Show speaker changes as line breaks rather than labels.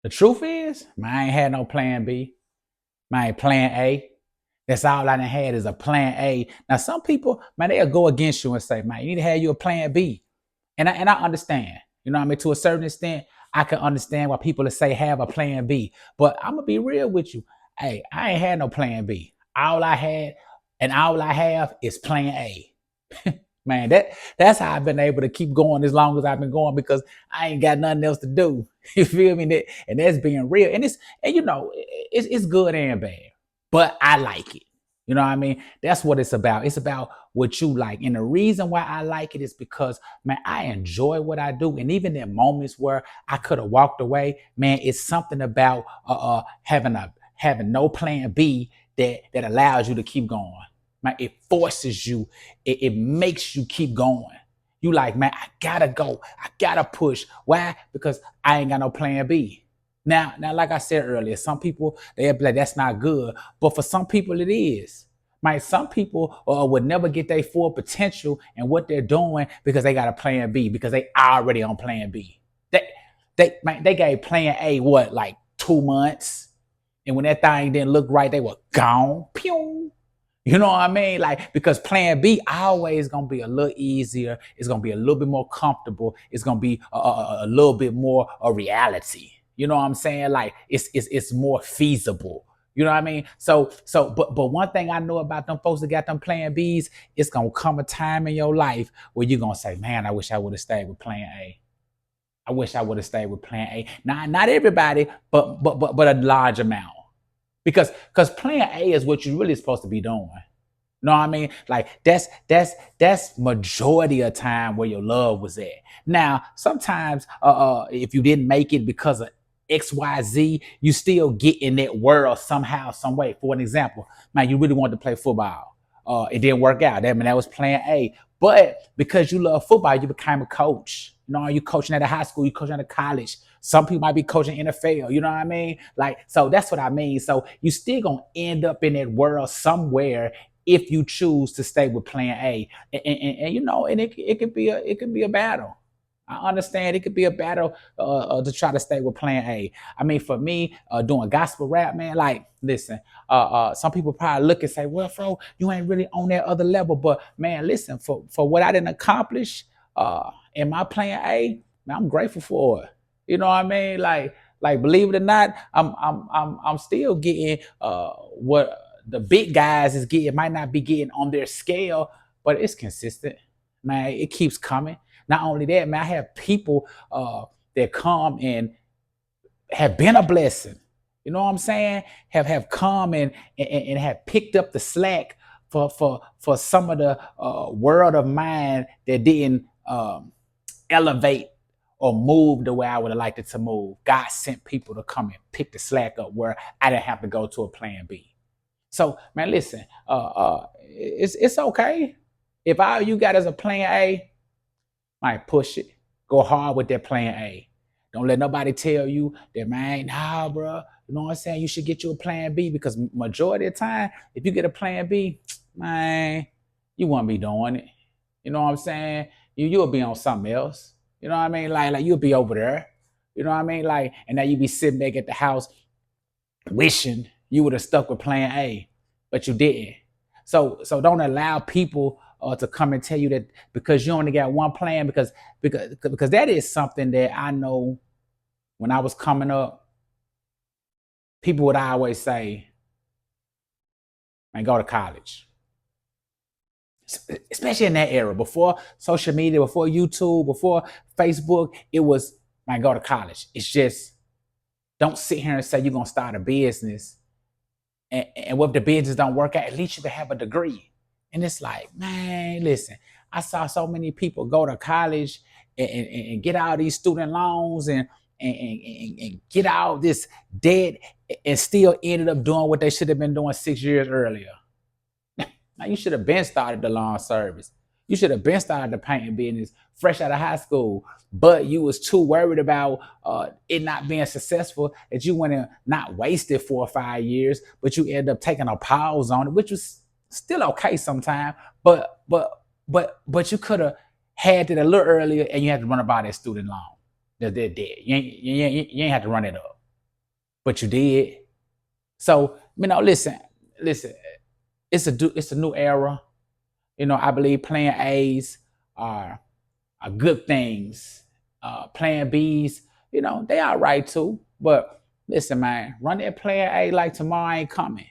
The truth is, man, I ain't had no plan B. Man, plan A. That's all I done had is a plan A. Now, some people, man, they'll go against you and say, man, you need to have you a plan B. And I understand. You know what I mean? To a certain extent, I can understand why people will say have a plan B. But I'm gonna be real with you. Hey, I ain't had no plan B. All I had and all I have is plan A. Man, that's how I've been able to keep going as long as I've been going because I ain't got nothing else to do. You feel me? And that's being real. And you know, it's good and bad, but I like it. You know what I mean? That's what it's about. It's about what you like. And the reason why I like it is because, man, I enjoy what I do. And even in moments where I could have walked away, man, it's something about having no plan B that allows you to keep going. Man, it forces you, it makes you keep going. You like, man, I gotta go. I gotta push. Why? Because I ain't got no plan B. Now, like I said earlier, some people they'll be like, that's not good. But for some people, it is. Right? Some people would never get their full potential and what they're doing because they got a plan B, because they already on plan B. They they gave plan A what, like 2 months? And when that thing didn't look right, they were gone. Pew. You know what I mean? Like, because plan B always gonna be a little easier. It's gonna be a little bit more comfortable. It's gonna be a little bit more a reality. You know what I'm saying? Like, it's more feasible. You know what I mean? But one thing I know about them folks that got them plan Bs, it's gonna come a time in your life where you're gonna say, man, I wish I would have stayed with plan A. I wish I would have stayed with plan A. Not everybody, but a large amount. Because plan A is what you're really supposed to be doing. Know what I mean? Like that's majority of time where your love was at. Now, sometimes if you didn't make it because of XYZ, you still get in that world somehow, some way. For an example, man, you really wanted to play football. It didn't work out. That was plan A. But because you love football, you became a coach. You know, you coaching at a high school, you coaching at a college. Some people might be coaching NFL. You know what I mean? Like, so that's what I mean. So you still gonna end up in that world somewhere if you choose to stay with plan A. And you know, and it could be a battle. I understand it could be a battle to try to stay with plan A. I mean, for me, doing gospel rap, man, like, listen, some people probably look and say, well, Fro, you ain't really on that other level. But man, listen, for what I didn't accomplish in my plan A, man, I'm grateful for it. You know what I mean? Like believe it or not, I'm still getting what the big guys is getting. Might not be getting on their scale, but it's consistent. Man, it keeps coming. Not only that, man, I have people that come and have been a blessing. You know what I'm saying? Have come and have picked up the slack for some of the world of mine that didn't elevate or move the way I would have liked it to move. God sent people to come and pick the slack up where I didn't have to go to a plan B. So, man, listen, it's okay. If all you got is a plan A, might push it. Go hard with that plan A. Don't let nobody tell you that, man, nah, bro. You know what I'm saying? You should get you a plan B, because majority of the time, if you get a plan B, man, you won't be doing it. You know what I'm saying? You'll be on something else. You know what I mean? Like you'll be over there. You know what I mean? Like, and now you be sitting back at the house wishing you would have stuck with plan A, but you didn't. So don't allow people to come and tell you that because you only got one plan, because that is something that I know when I was coming up, people would always say, man, go to college. Especially in that era, before social media, before YouTube, before Facebook, it was, man, go to college. It's just, don't sit here and say you're gonna start a business, and what if the business don't work out, at least you can have a degree. And it's like, man, listen, I saw so many people go to college and get all these student loans and get all this debt, and still ended up doing what they should have been doing 6 years earlier. Now, you should have been started the lawn service. You should have been started the painting business fresh out of high school, but you was too worried about it not being successful that you went and not wasted 4 or 5 years, but you ended up taking a pause on it, which was still okay sometimes. But you could have had it a little earlier, and you had to run about that student loan, that debt. You ain't had to run it up. but you did. So, listen, it's a new era. I believe plan A's are good things. Plan B's, they all right too. But listen, man, run that plan A like tomorrow ain't coming.